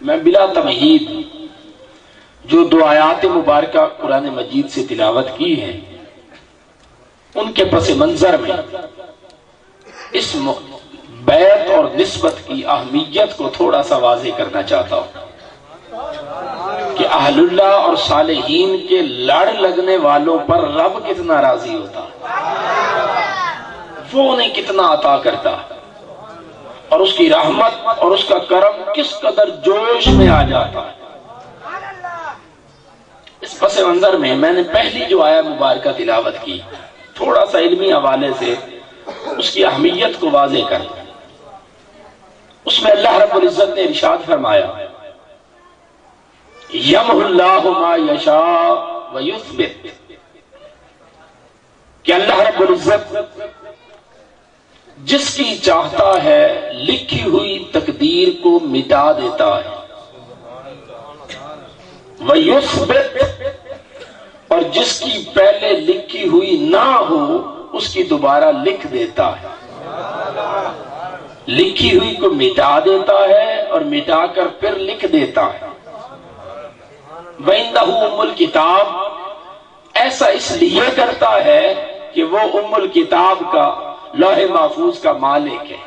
میں بلا تمہید جو دو آیات مبارکہ قرآن مجید سے تلاوت کی ہے ان کے پس منظر میں اس بیعت اور نسبت کی اہمیت کو تھوڑا سا واضح کرنا چاہتا ہوں کہ اہل اللہ اور صالحین کے لڑ لگنے والوں پر رب کتنا راضی ہوتا ہے، وہ انہیں کتنا عطا کرتا ہے، اور اس کی رحمت اور اس کا کرم کس قدر جوش میں آ جاتا ہے۔ اس پس منظر میں میں نے پہلی جو آیت مبارکہ تلاوت کی تھوڑا سا علمی حوالے سے اس کی اہمیت کو واضح کر دیا۔ اس میں اللہ رب العزت نے ارشاد فرمایا یمحو اللہ ما یشاء ویثبت، کہ اللہ رب العزت جس کی چاہتا ہے لکھی ہوئی تقدیر کو مٹا دیتا ہے، وَيُثْبِتْ، اور جس کی پہلے لکھی ہوئی نہ ہو اس کی دوبارہ لکھ دیتا ہے، لکھی ہوئی کو مٹا دیتا ہے اور مٹا کر پھر لکھ دیتا ہے۔ وَإِنَّهُ أُمُّ الْكِتَابِ، ایسا اس لیے کرتا ہے کہ وہ ام الکتاب کا لوح محفوظ کا مالک ہے،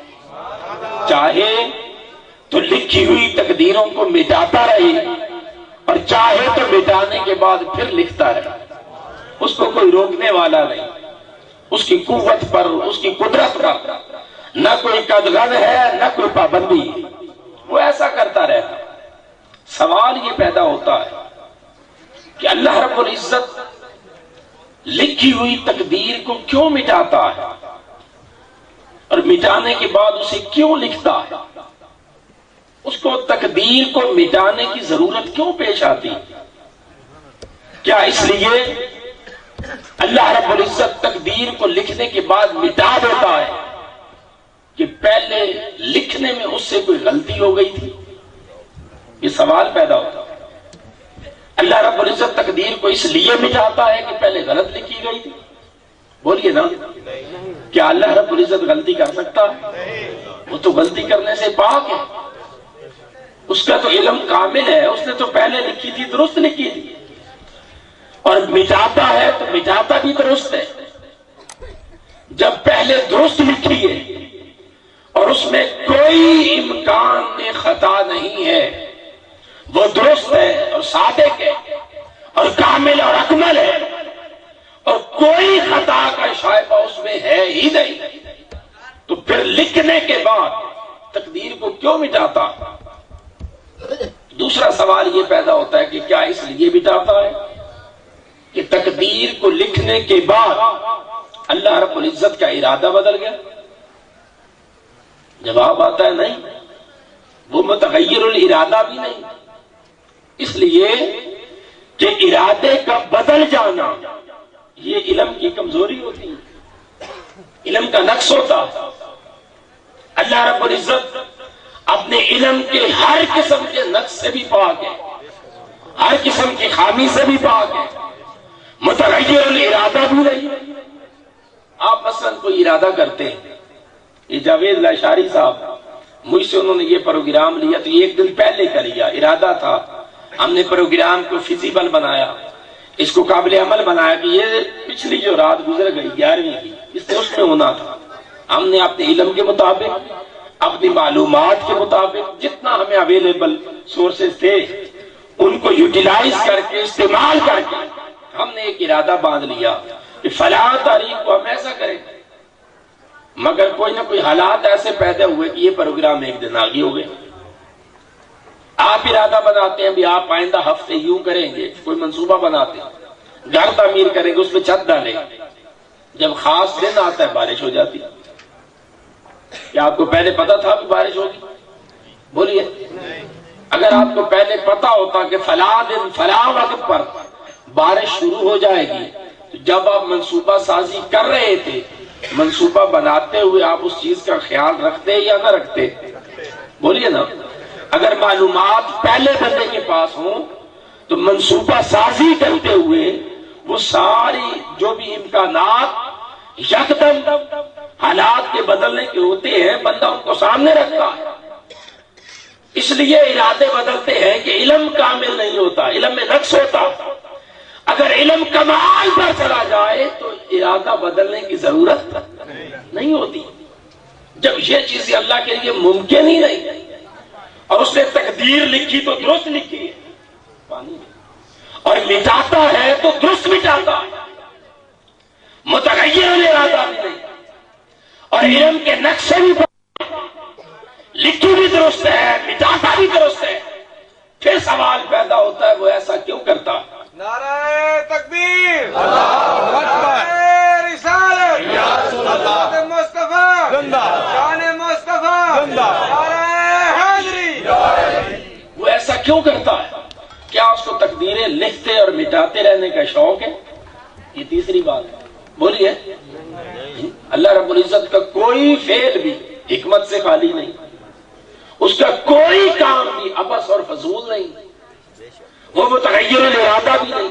چاہے تو لکھی ہوئی تقدیروں کو مٹاتا رہے اور چاہے تو مٹانے کے بعد پھر لکھتا رہے، اس کو کوئی روکنے والا نہیں، اس کی قوت پر، اس کی قدرت پر نہ کوئی قدغن ہے نہ کوئی پابندی، وہ ایسا کرتا رہتا۔ سوال یہ پیدا ہوتا ہے کہ اللہ رب العزت لکھی ہوئی تقدیر کو کیوں مٹاتا ہے اور مٹانے کے بعد اسے کیوں لکھتا ہے؟ اس کو تقدیر کو مٹانے کی ضرورت کیوں پیش آتی؟ کیا اس لیے اللہ رب العزت تقدیر کو لکھنے کے بعد مٹا دیتا ہے کہ پہلے لکھنے میں اس سے کوئی غلطی ہو گئی تھی؟ یہ سوال پیدا ہوتا ہے۔ اللہ رب العزت تقدیر کو اس لیے مٹاتا ہے کہ پہلے غلط لکھی گئی تھی؟ بولیے نا، کیا اللہ رب العزت غلطی کر سکتا ہے؟ وہ تو غلطی کرنے سے پاک ہے، اس کا تو علم کامل ہے، اس نے تو پہلے لکھی تھی، درست لکھی تھی، اور مٹاتا ہے تو مٹاتا بھی درست ہے۔ جب پہلے درست لکھی ہے اور اس میں کوئی امکان خطا نہیں ہے، وہ درست ہے اور صادق ہے اور کامل اور اکمل ہے، اور کوئی خطا کا شائبہ اس میں ہے ہی نہیں، تو پھر لکھنے کے بعد تقدیر کو کیوں مٹاتا؟ دوسرا سوال یہ پیدا ہوتا ہے کہ کیا اس لیے مٹاتا ہے کہ تقدیر کو لکھنے کے بعد اللہ رب العزت کا ارادہ بدل گیا؟ جواب آتا ہے نہیں، وہ متغیر الارادہ بھی نہیں، اس لیے کہ ارادے کا بدل جانا یہ علم کی کمزوری ہوتی ہے، علم کا نقص ہوتا ہے۔ اللہ رب العزت اپنے علم کے ہر قسم کے نقص سے بھی پاک ہے، ہر قسم کی خامی سے بھی پاک ہے، متغیر الارادہ بھی نہیں۔ آپ مثلا کوئی ارادہ کرتے ہیں، یہ جاوید لاشاری صاحب مجھ سے انہوں نے یہ پروگرام لیا تو ایک دن پہلے کا لیا، ارادہ تھا، ہم نے پروگرام کو فیزیبل بنایا، اس کو قابل عمل بنایا کہ یہ پچھلی جو رات گزر گئی 11ویں کی، اس نے اس میں ہونا تھا۔ ہم نے اپنے علم کے مطابق، اپنی معلومات کے مطابق جتنا ہمیں اویلیبل سورسز تھے ان کو یوٹیلائز کر کے، استعمال کر کے ہم نے ایک ارادہ باندھ لیا کہ فلاں تاریخ کو ہم ایسا کریں، مگر کوئی نہ کوئی حالات ایسے پیدا ہوئے کہ یہ پروگرام ایک دن آگے ہو گئے۔ آپ ارادہ بناتے ہیں بھی آپ آئندہ ہفتے یوں کریں گے، کوئی منصوبہ بناتے ہیں، گھر تعمیر کریں گے، اس پہ چھت ڈالیں، جب خاص دن آتا ہے بارش ہو جاتی۔ کیا آپ کو پہلے پتا تھا کہ بارش ہوگی؟ بولیے، اگر آپ کو پہلے پتا ہوتا کہ فلاں دن فلاں وقت پر بارش شروع ہو جائے گی، تو جب آپ منصوبہ سازی کر رہے تھے، منصوبہ بناتے ہوئے آپ اس چیز کا خیال رکھتے یا نہ رکھتے؟ بولیے نا، اگر معلومات پہلے بندے کے پاس ہوں تو منصوبہ سازی کرتے ہوئے وہ ساری جو بھی امکانات یکدم حالات کے بدلنے کے ہوتے ہیں، بندہ ان کو سامنے رکھتا ہے۔ اس لیے ارادے بدلتے ہیں کہ علم کامل نہیں ہوتا، علم میں نقص ہوتا۔ اگر علم کمال پر چلا جائے تو ارادہ بدلنے کی ضرورت نہیں ہوتی۔ جب یہ چیزیں اللہ کے لیے ممکن ہی نہیں اور اس نے تقدیر لکھی تو درست لکھی ہے، پانی اور مٹاتا ہے تو درست مٹاتا ہے، متغیر ارادہ بھی نہیں، اور علم کے نقشے بھی لکھی بھی درست ہے، مٹاتا بھی درست ہے۔ پھر سوال پیدا ہوتا ہے وہ ایسا کیوں کرتا؟ نعرہ تکبیر، اللہ اکبر، رسالت، یا رسول اللہ، مصطفیٰ زندہ، شان مصطفیٰ زندہ، نعرہ حیدری۔ وہ ایسا کیوں کرتا ہے؟ کیا اس کو تقدیریں لکھتے اور مٹاتے رہنے کا شوق ہے؟ یہ تیسری بات ہے، بولیے۔ اللہ رب العزت کا کوئی فعل بھی حکمت سے خالی نہیں، اس کا کوئی کام بھی عبث اور فضول نہیں، وہ متغیر الارادہ بھی نہیں،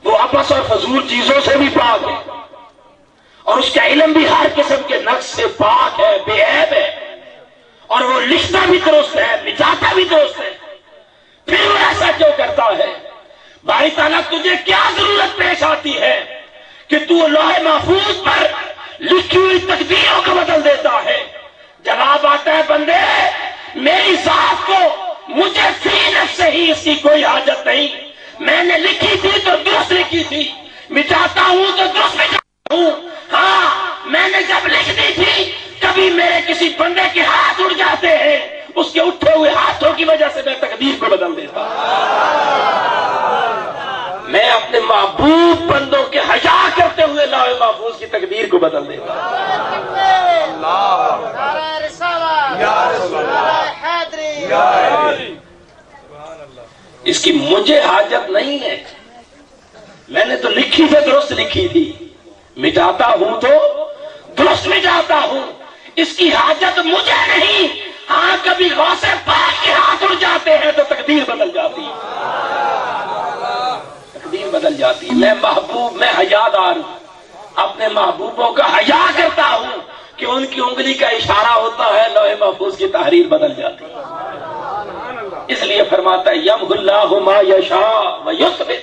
وہ عبث اور فضول چیزوں سے بھی پاک ہے، اور اس کا علم بھی ہر قسم کے نقص سے پاک ہے، بے عیب ہے، اور وہ لکھتا بھی درست ہے، مٹاتا بھی درست ہے۔ پھر وہ ایسا کیوں کرتا ہے؟ باری تعالیٰ تجھے کیا ضرورت پیش آتی ہے کہ تو لوح محفوظ پر لکھی ہوئی تقدیروں کو بدل دیتا ہے؟ جواب آتا ہے، بندے میری ذات کو مجھے فی نفس سے ہی اس کی کوئی حاجت نہیں، میں نے لکھی تھی تو درست لکھی تھی، مٹاتا ہوں تو درست مٹاتا ہوں۔ ہاں میں نے جب لکھ دی تھی کبھی میرے کسی بندے کے ہاتھ اڑ جاتے ہیں، اس کے اٹھے ہوئے ہاتھوں کی وجہ سے میں تقدیر کو بدل دیتا ہوں۔ میں اپنے محبوب بندوں کے حیا کرتے ہوئے لوح محفوظ کی تقدیر کو بدل دیتا ہوں۔ اس کی مجھے حاجت نہیں ہے، میں نے تو لکھی سے درست لکھی تھی، مٹاتا ہوں تو درست مٹاتا ہوں، اس کی حاجت مجھے نہیں۔ ہاں کبھی غوث پاک کے ہاتھ اڑ جاتے ہیں تو تقدیر بدل جاتی ہے، تقدیر بدل جاتی ہے۔ میں محبوب، میں حیادار ہوں، اپنے محبوبوں کا حیا کرتا ہوں کہ ان کی انگلی کا اشارہ ہوتا ہے لوح محفوظ کی تحریر بدل جاتی ہے۔ اس لیے فرماتا ہے یمحو اللہ ما یشاء ویثبت،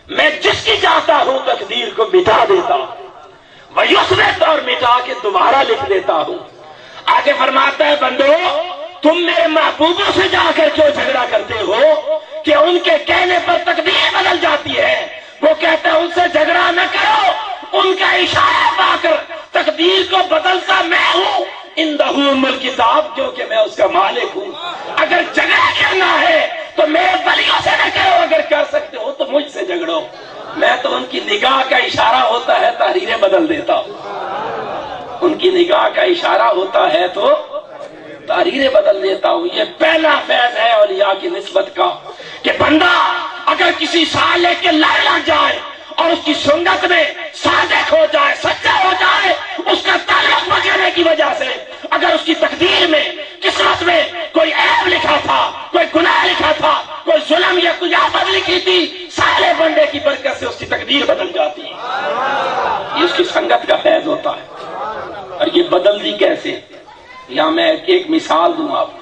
میں جس کی چاہتا ہوں تقدیر کو مٹا دیتا ہوں، ویثبت، اور مٹا کے دوبارہ لکھ دیتا ہوں۔ آگے فرماتا ہے بندو تم میرے محبوبوں سے جا کر کیوں جھگڑا کرتے ہو کہ ان کے کہنے پر تقدیر بدل جاتی ہے؟ وہ کہتا ہے ان سے جھگڑا نہ کرو، ان کا اشارہ پا کر تقدیر کو بدلتا میں ہوں، اندہ ام الکتاب، کیونکہ میں اس کا مالک ہوں۔ اگر جھگڑا کرنا ہے تو میرے ولیوں سے نہ کرو، اگر کر سکتے ہو تو مجھ سے جھگڑو، میں تو ان کی نگاہ کا اشارہ ہوتا ہے تحریریں بدل دیتا ہوں، ان کی نگاہ کا اشارہ ہوتا ہے تو تحریریں بدل دیتا ہوں۔ یہ پہلا فیض ہے اولیاء کی نسبت کا کہ بندہ اگر کسی صالح کے لڑ لگ جائے اور اس کی سنت میں صادق ہو جائے، سچا ہو جائے، اس کا تعلق پکڑنے کی وجہ سے، اگر اس کی تقدیر میں، قسمت میں کوئی عیب لکھا تھا، کوئی گناہ لکھا تھا، کوئی ظلم یا کوئی آفت لکھی تھی، صالح بندے کی برکت سے اس کی تقدیر بدل جاتی ہے۔ یہ اس کی سنگت کا فیض ہوتا ہے۔ اور یہ بدل دی کیسے؟ یہاں میں ایک مثال دوں آپ کو۔